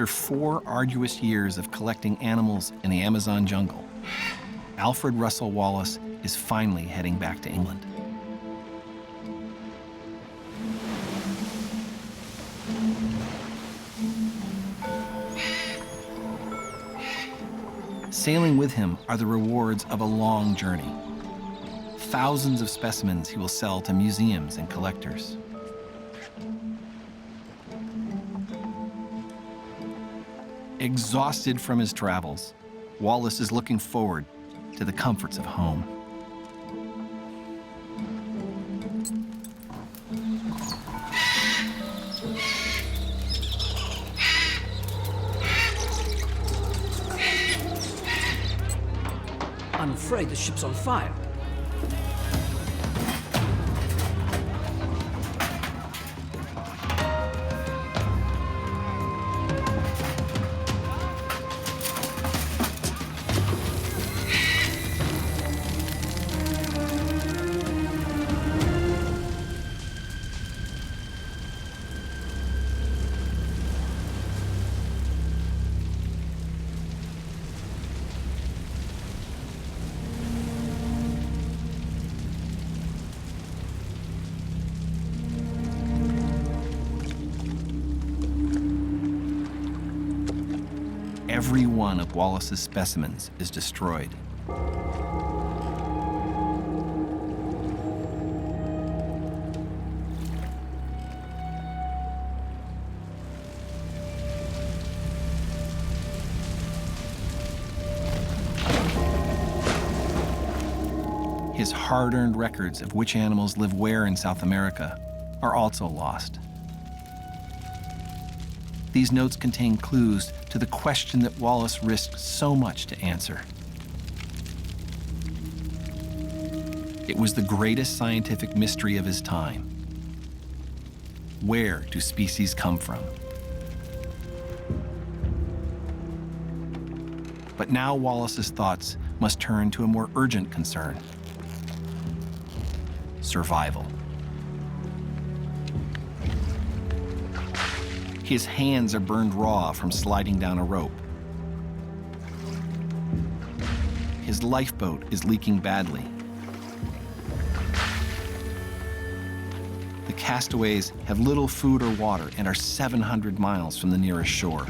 After 4 arduous years of collecting animals in the Amazon jungle, Alfred Russel Wallace is finally heading back to England. Sailing with him are the rewards of a long journey. Thousands of specimens he will sell to museums and collectors. Exhausted from his travels, Wallace is looking forward to the comforts of home. I'm afraid the ship's on fire. Every one of Wallace's specimens is destroyed. His hard-earned records of which animals live where in South America are also lost. These notes contain clues to the question that Wallace risked so much to answer. It was the greatest scientific mystery of his time. Where do species come from? But now Wallace's thoughts must turn to a more urgent concern: survival. His hands are burned raw from sliding down a rope. His lifeboat is leaking badly. The castaways have little food or water and are 700 miles from the nearest shore.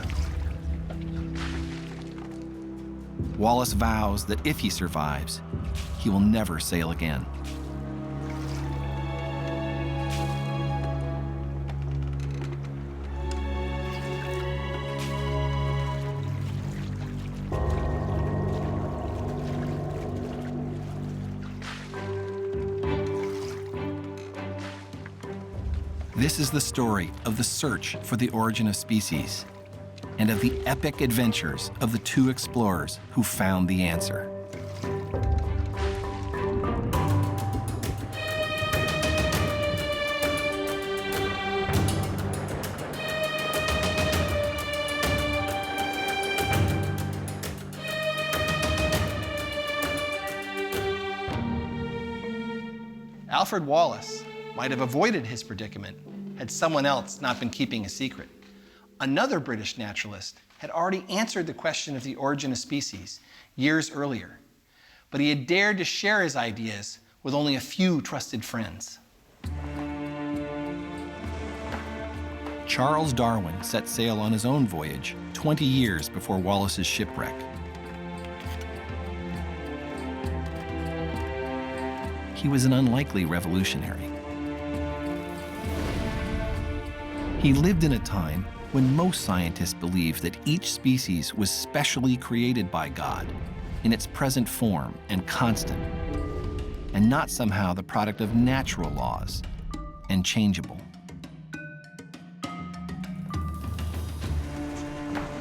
Wallace vows that if he survives, he will never sail again. This is the story of the search for the origin of species and of the epic adventures of the 2 explorers who found the answer. Alfred Wallace might have avoided his predicament had someone else not been keeping a secret. Another British naturalist had already answered the question of the origin of species years earlier, but he had dared to share his ideas with only a few trusted friends. Charles Darwin set sail on his own voyage 20 years before Wallace's shipwreck. He was an unlikely revolutionary. He lived in a time when most scientists believed that each species was specially created by God in its present form and constant, and not somehow the product of natural laws and changeable.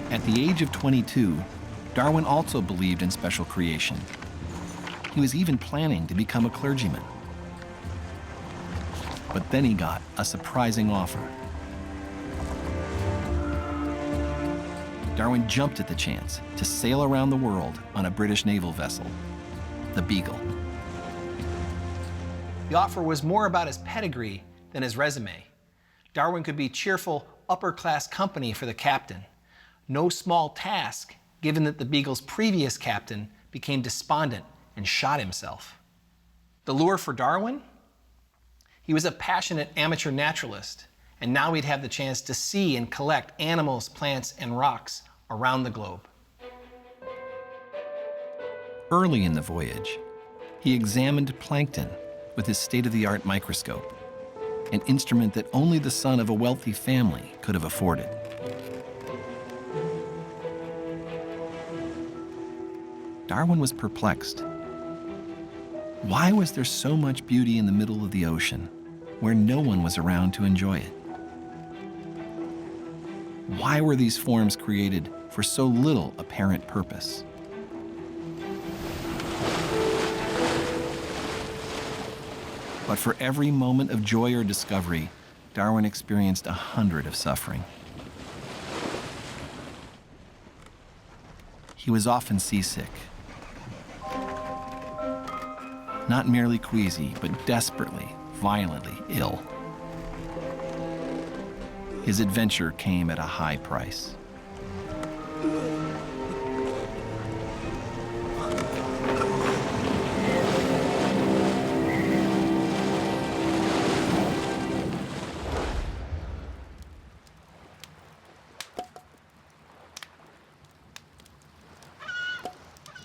At the age of 22, Darwin also believed in special creation. He was even planning to become a clergyman. But then he got a surprising offer. Darwin jumped at the chance to sail around the world on a British naval vessel, the Beagle. The offer was more about his pedigree than his resume. Darwin could be cheerful, upper-class company for the captain. No small task, given that the Beagle's previous captain became despondent and shot himself. The lure for Darwin? He was a passionate amateur naturalist, and now he'd have the chance to see and collect animals, plants, and rocks around the globe. Early in the voyage, he examined plankton with his state-of-the-art microscope, an instrument that only the son of a wealthy family could have afforded. Darwin was perplexed. Why was there so much beauty in the middle of the ocean, where no one was around to enjoy it? Why were these forms created for so little apparent purpose? But for every moment of joy or discovery, Darwin experienced 100 of suffering. He was often seasick. Not merely queasy, but desperately, violently ill. His adventure came at a high price.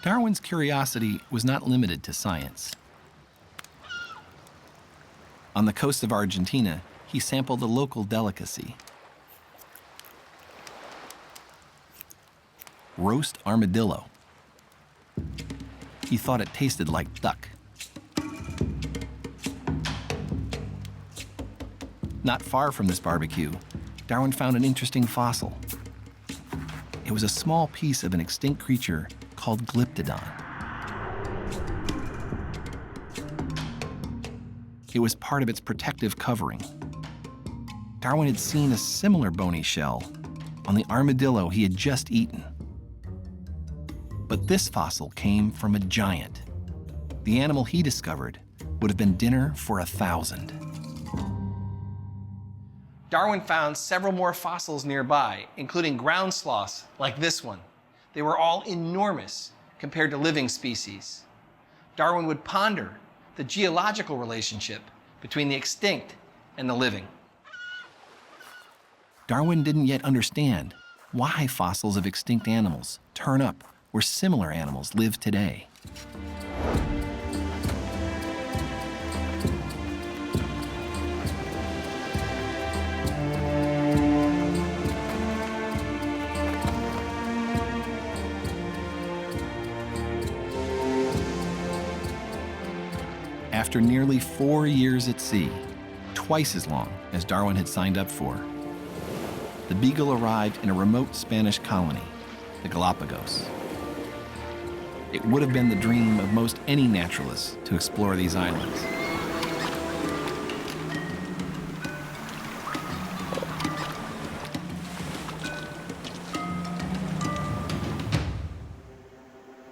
Darwin's curiosity was not limited to science. On the coast of Argentina, he sampled a local delicacy: roast armadillo. He thought it tasted like duck. Not far from this barbecue, Darwin found an interesting fossil. It was a small piece of an extinct creature called Glyptodon. It was part of its protective covering. Darwin had seen a similar bony shell on the armadillo he had just eaten. But this fossil came from a giant. The animal he discovered would have been dinner for 1,000. Darwin found several more fossils nearby, including ground sloths like this one. They were all enormous compared to living species. Darwin would ponder the geological relationship between the extinct and the living. Darwin didn't yet understand why fossils of extinct animals turn up where similar animals live today. After nearly 4 years at sea, twice as long as Darwin had signed up for, the Beagle arrived in a remote Spanish colony, the Galapagos. It would have been the dream of most any naturalist to explore these islands.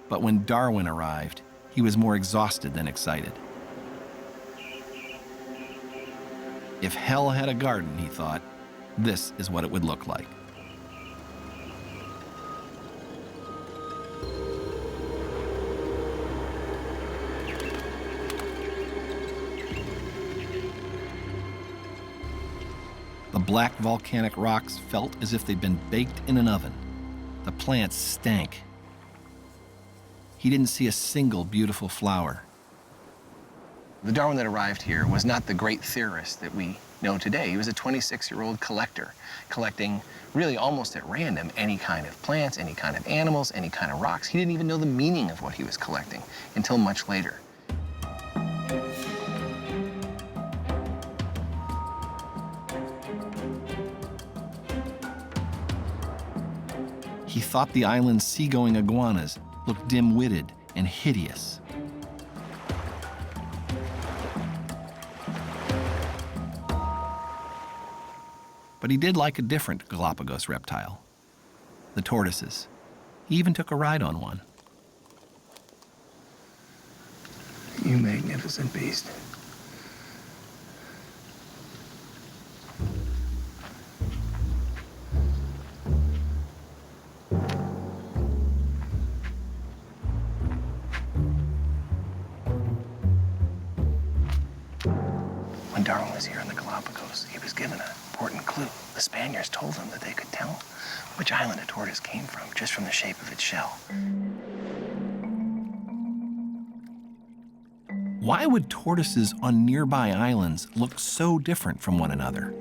But when Darwin arrived, he was more exhausted than excited. If hell had a garden, he thought, this is what it would look like. The black volcanic rocks felt as if they'd been baked in an oven. The plants stank. He didn't see a single beautiful flower. The Darwin that arrived here was not the great theorist that we know today. He was a 26-year-old collector, collecting really almost at random any kind of plants, any kind of animals, any kind of rocks. He didn't even know the meaning of what he was collecting until much later. He thought the island's seagoing iguanas looked dim-witted and hideous. But he did like a different Galapagos reptile, the tortoises. He even took a ride on one. You magnificent beast. When Darwin was here in the Galapagos, he was given an important clue. The Spaniards told him that they could tell which island a tortoise came from just from the shape of its shell. Why would tortoises on nearby islands look so different from one another?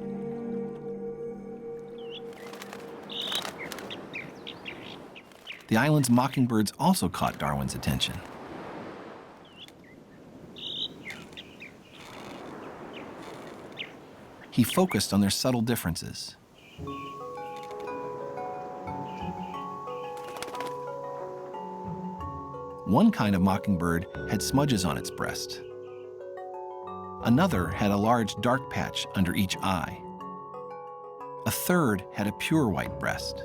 The island's mockingbirds also caught Darwin's attention. He focused on their subtle differences. One kind of mockingbird had smudges on its breast. Another had a large dark patch under each eye. A third had a pure white breast.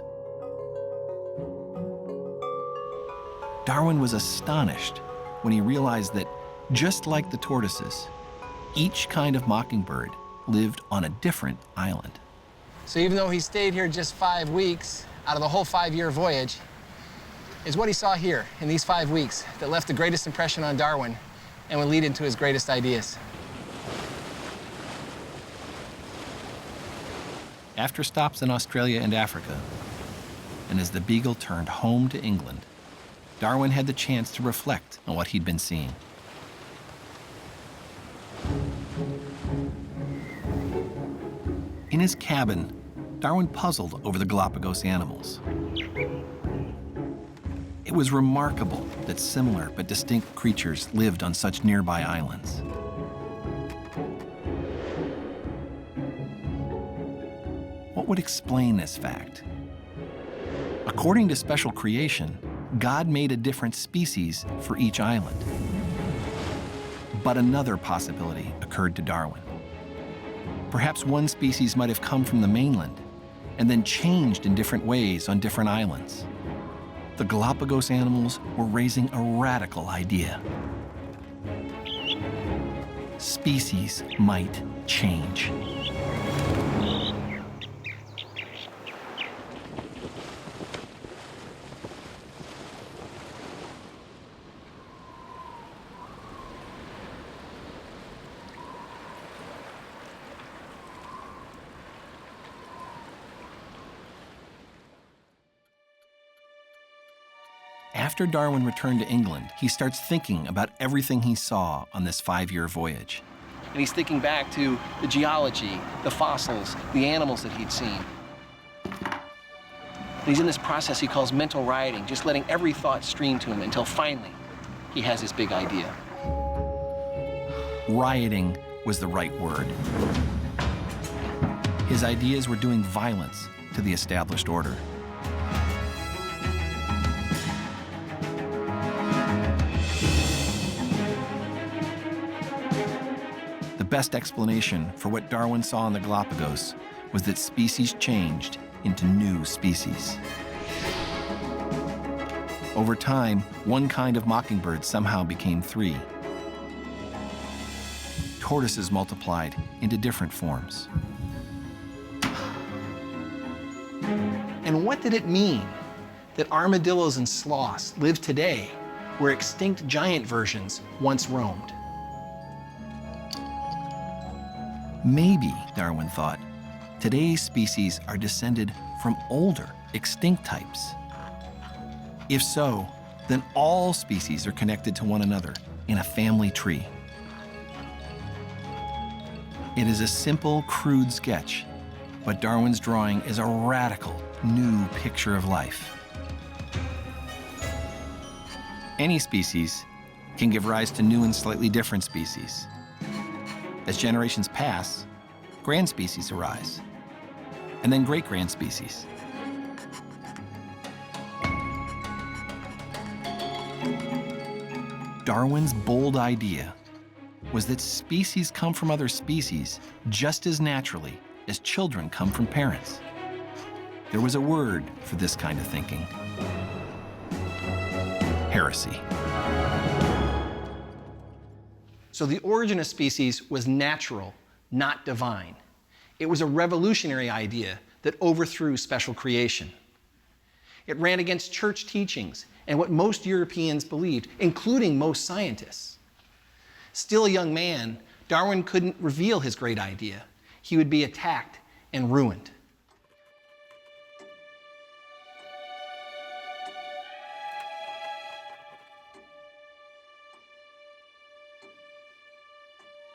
Darwin was astonished when he realized that, just like the tortoises, each kind of mockingbird lived on a different island. So even though he stayed here just 5 weeks out of the whole 5-year voyage, is what he saw here in these 5 weeks that left the greatest impression on Darwin and would lead into his greatest ideas. After stops in Australia and Africa, and as the Beagle turned home to England, Darwin had the chance to reflect on what he'd been seeing. In his cabin, Darwin puzzled over the Galapagos animals. It was remarkable that similar but distinct creatures lived on such nearby islands. What would explain this fact? According to special creation, God made a different species for each island. But another possibility occurred to Darwin. Perhaps one species might have come from the mainland and then changed in different ways on different islands. The Galapagos animals were raising a radical idea. Species might change. After Darwin returned to England, he starts thinking about everything he saw on this 5-year voyage. And he's thinking back to the geology, the fossils, the animals that he'd seen. And he's in this process he calls mental rioting, just letting every thought stream to him until finally he has his big idea. Rioting was the right word. His ideas were doing violence to the established order. The best explanation for what Darwin saw in the Galapagos was that species changed into new species. Over time, one kind of mockingbird somehow became 3. Tortoises multiplied into different forms. And what did it mean that armadillos and sloths live today where extinct giant versions once roamed? Maybe, Darwin thought, today's species are descended from older, extinct types. If so, then all species are connected to one another in a family tree. It is a simple, crude sketch, but Darwin's drawing is a radical, new picture of life. Any species can give rise to new and slightly different species. As generations pass, grand species arise, and then great-grand species. Darwin's bold idea was that species come from other species just as naturally as children come from parents. There was a word for this kind of thinking: heresy. So the origin of species was natural, not divine. It was a revolutionary idea that overthrew special creation. It ran against church teachings and what most Europeans believed, including most scientists. Still a young man, Darwin couldn't reveal his great idea. He would be attacked and ruined.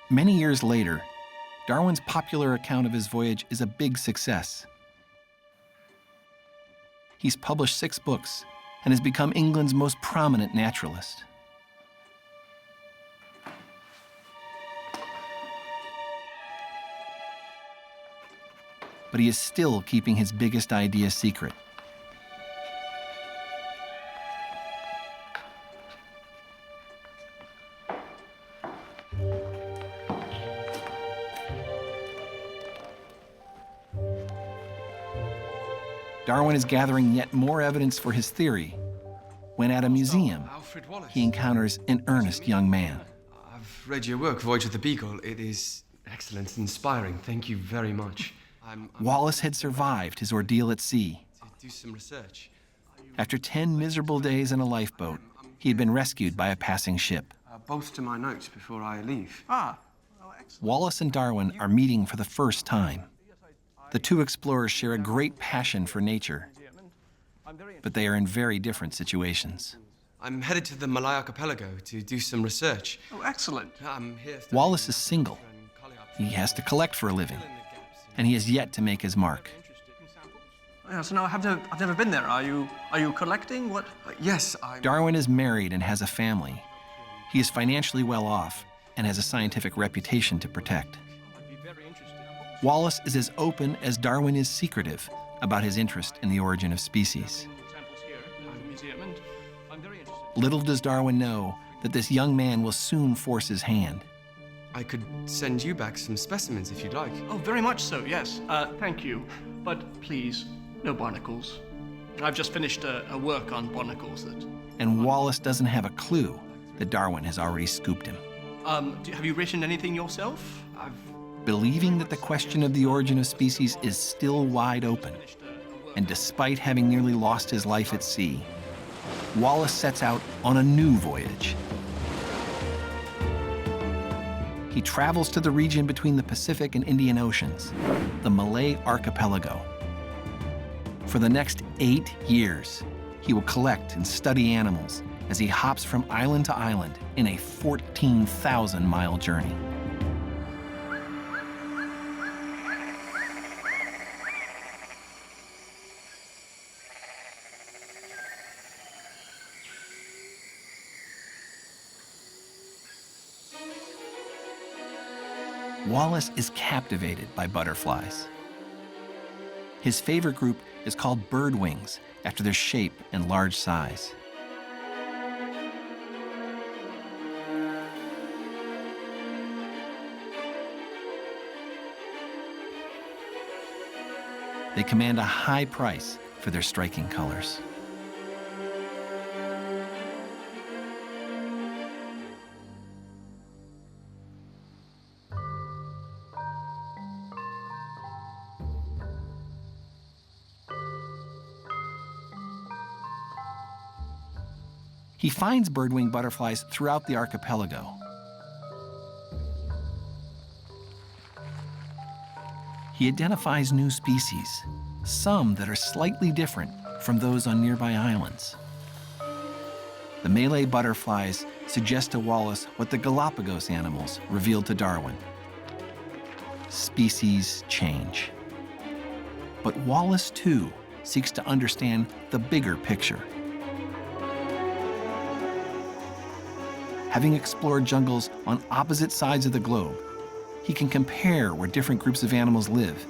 Many years later, Darwin's popular account of his voyage is a big success. He's published 6 books and has become England's most prominent naturalist. But he is still keeping his biggest idea secret. Darwin is gathering yet more evidence for his theory when at a museum Alfred Wallace. he encounters an earnest young man. I've read your work, Voyage of the Beagle. It is excellent and inspiring. Thank you very much. I'm Wallace had survived his ordeal at sea. to do some research. After 10 miserable days in a lifeboat, he had been rescued by a passing ship. Both to my notes before I leave. Wallace and Darwin are meeting for the first time. The two explorers share a great passion for nature, but they are in very different situations. I'm headed to the Malay Archipelago to do some research. Oh, excellent. I'm here Wallace is single. He has to collect for a living, and he has yet to make his mark. Yeah, so now I've never been there. Are you collecting? What? Yes, I'm... Darwin is married and has a family. He is financially well off and has a scientific reputation to protect. Wallace is as open as Darwin is secretive about his interest in the origin of species. Little does Darwin know that this young man will soon force his hand. I could send you back some specimens if you'd like. Oh, very much so, yes. Thank you. But please, no barnacles. I've just finished a work on barnacles that... And Wallace doesn't have a clue that Darwin has already scooped him. Have you written anything yourself? Believing that the question of the origin of species is still wide open, and despite having nearly lost his life at sea, Wallace sets out on a new voyage. He travels to the region between the Pacific and Indian Oceans, the Malay Archipelago. For the next 8 years, he will collect and study animals as he hops from island to island in a 14,000-mile journey. Wallace is captivated by butterflies. His favorite group is called birdwings, after their shape and large size. They command a high price for their striking colors. He finds birdwing butterflies throughout the archipelago. He identifies new species, some that are slightly different from those on nearby islands. The Malay butterflies suggest to Wallace what the Galapagos animals revealed to Darwin. Species change. But Wallace, too, seeks to understand the bigger picture. Having explored jungles on opposite sides of the globe, he can compare where different groups of animals live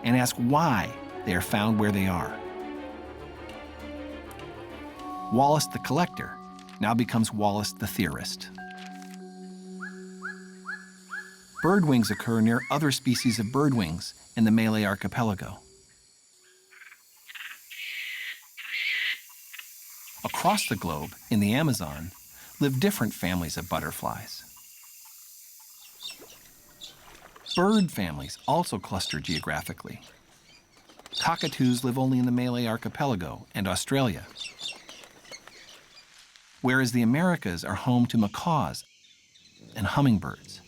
and ask why they are found where they are. Wallace the collector now becomes Wallace the theorist. Birdwings occur near other species of birdwings in the Malay Archipelago. Across the globe, in the Amazon, live different families of butterflies. Bird families also cluster geographically. Cockatoos live only in the Malay Archipelago and Australia, whereas the Americas are home to macaws and hummingbirds.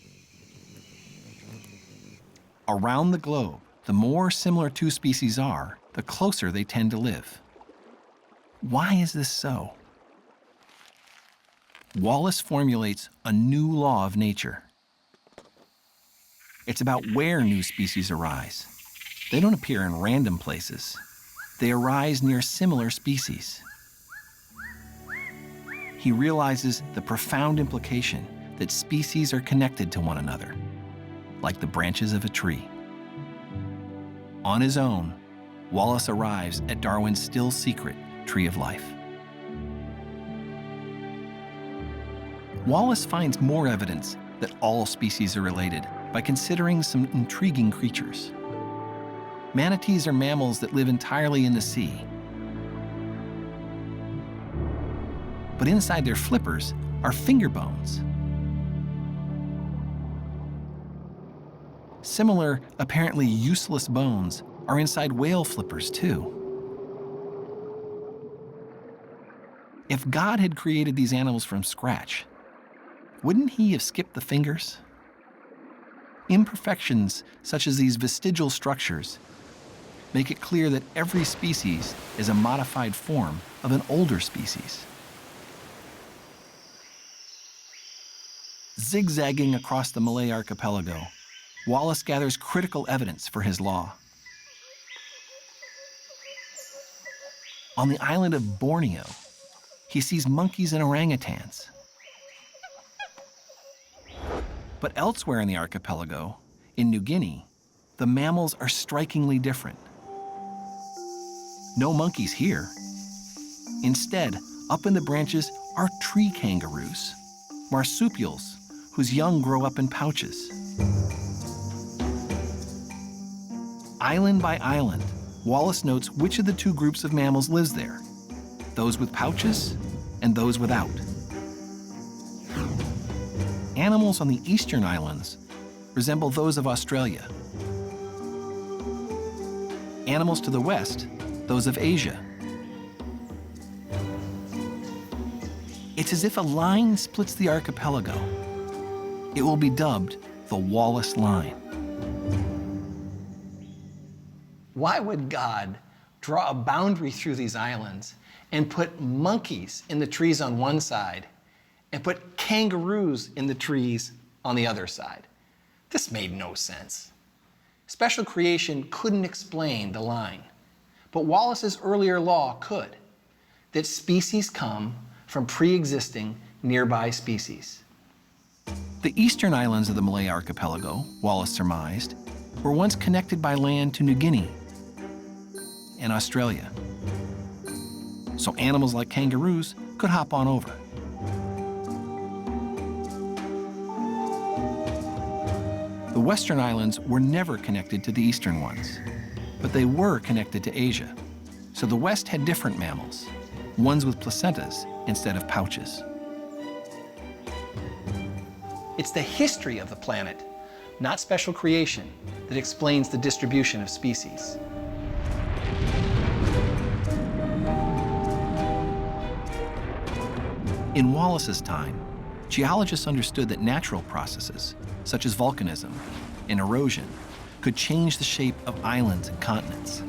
Around the globe, the more similar two species are, the closer they tend to live. Why is this so? Wallace formulates a new law of nature. It's about where new species arise. They don't appear in random places. They arise near similar species. He realizes the profound implication that species are connected to one another, like the branches of a tree. On his own, Wallace arrives at Darwin's still secret tree of life. Wallace finds more evidence that all species are related by considering some intriguing creatures. Manatees are mammals that live entirely in the sea. But inside their flippers are finger bones. Similar, apparently useless bones are inside whale flippers too. If God had created these animals from scratch, wouldn't he have skipped the fingers? Imperfections such as these vestigial structures make it clear that every species is a modified form of an older species. Zigzagging across the Malay archipelago, Wallace gathers critical evidence for his law. On the island of Borneo, he sees monkeys and orangutans. But elsewhere in the archipelago, in New Guinea, the mammals are strikingly different. No monkeys here. Instead, up in the branches are tree kangaroos, marsupials, whose young grow up in pouches. Island by island, Wallace notes which of the two groups of mammals lives there, those with pouches and those without. Animals on the eastern islands resemble those of Australia. Animals to the west, those of Asia. It's as if a line splits the archipelago. It will be dubbed the Wallace Line. Why would God draw a boundary through these islands and put monkeys in the trees on one side and put kangaroos in the trees on the other side? This made no sense. Special creation couldn't explain the line, but Wallace's earlier law could, that species come from pre-existing nearby species. The eastern islands of the Malay archipelago, Wallace surmised, were once connected by land to New Guinea and Australia. So animals like kangaroos could hop on over. The western islands were never connected to the eastern ones, but they were connected to Asia. So the west had different mammals, ones with placentas instead of pouches. It's the history of the planet, not special creation, that explains the distribution of species. In Wallace's time, geologists understood that natural processes, such as volcanism and erosion, could change the shape of islands and continents.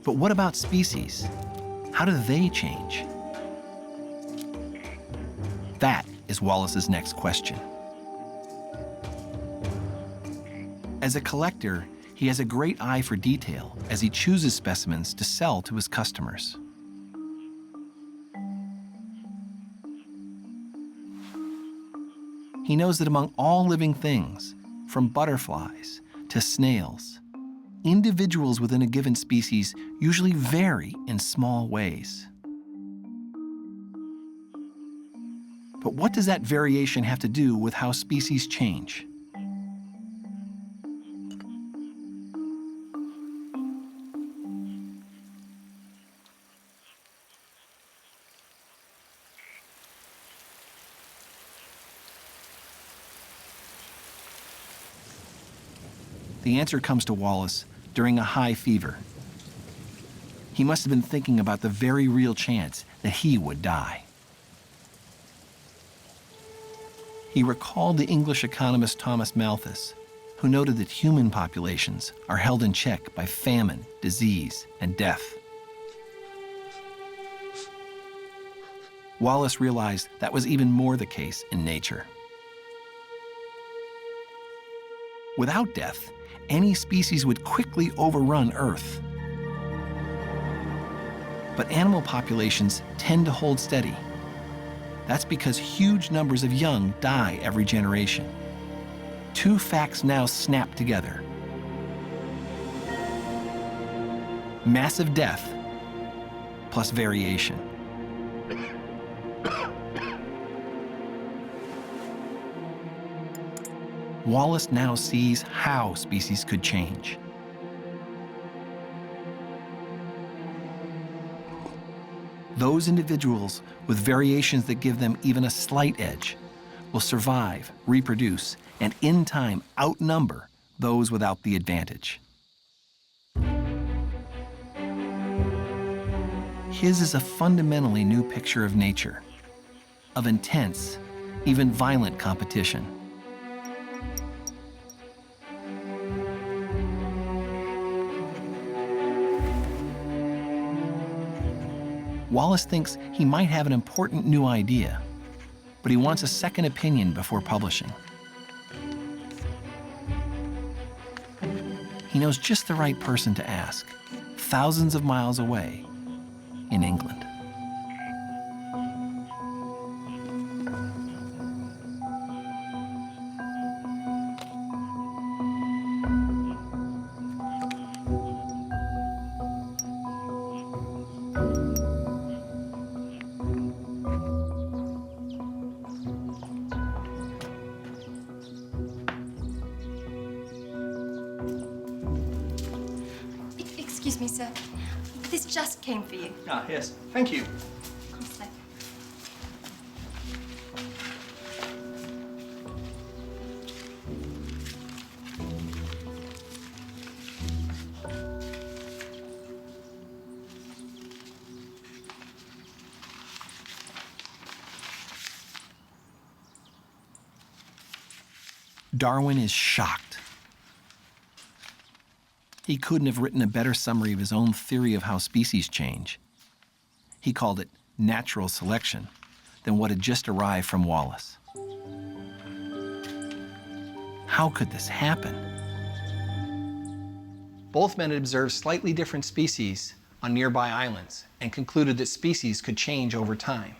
But what about species? How do they change? That is Wallace's next question. As a collector, he has a great eye for detail as he chooses specimens to sell to his customers. He knows that among all living things, from butterflies to snails, individuals within a given species usually vary in small ways. But what does that variation have to do with how species change? The answer comes to Wallace during a high fever. he must have been thinking about the very real chance that he would die. He recalled the English economist Thomas Malthus, who noted that human populations are held in check by famine, disease, and death. Wallace realized that was even more the case in nature. Without death, any species would quickly overrun Earth. But animal populations tend to hold steady. That's because huge numbers of young die every generation. Two facts now snap together: massive death plus variation. Wallace now sees how species could change. Those individuals with variations that give them even a slight edge will survive, reproduce, and in time outnumber those without the advantage. His is a fundamentally new picture of nature, of intense, even violent competition. Wallace thinks he might have an important new idea, but he wants a second opinion before publishing. He knows just the right person to ask, thousands of miles away in England. Excuse me, sir. This just came for you. Ah, yes. Thank you. One sec. Darwin is shocked. He couldn't have written a better summary of his own theory of how species change. He called it natural selection than what had just arrived from Wallace. How could this happen? Both men had observed slightly different species on nearby islands and concluded that species could change over time.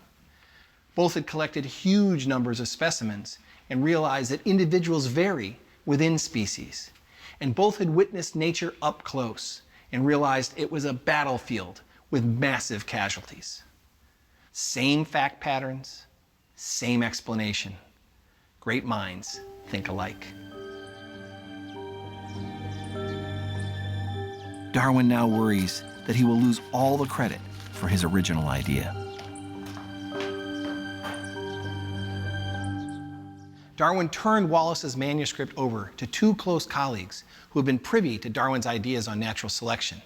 Both had collected huge numbers of specimens and realized that individuals vary within species. And both had witnessed nature up close and realized it was a battlefield with massive casualties. Same fact patterns, same explanation. Great minds think alike. Darwin now worries that he will lose all the credit for his original idea. Darwin turned Wallace's manuscript over to two close colleagues who had been privy to Darwin's ideas on natural selection.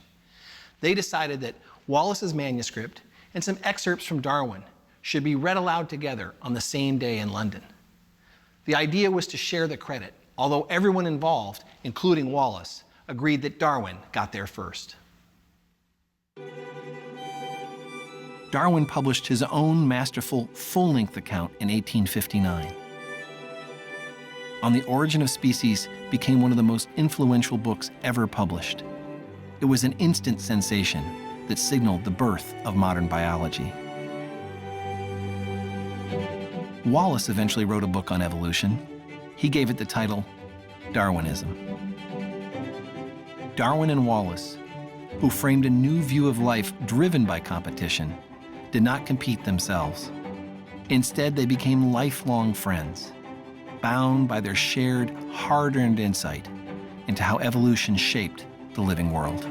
They decided that Wallace's manuscript and some excerpts from Darwin should be read aloud together on the same day in London. The idea was to share the credit, although everyone involved, including Wallace, agreed that Darwin got there first. Darwin published his own masterful full-length account in 1859. On the Origin of Species became one of the most influential books ever published. It was an instant sensation that signaled the birth of modern biology. Wallace eventually wrote a book on evolution. He gave it the title Darwinism. Darwin and Wallace, who framed a new view of life driven by competition, did not compete themselves. Instead, they became lifelong friends, bound by their shared, hard-earned insight into how evolution shaped the living world.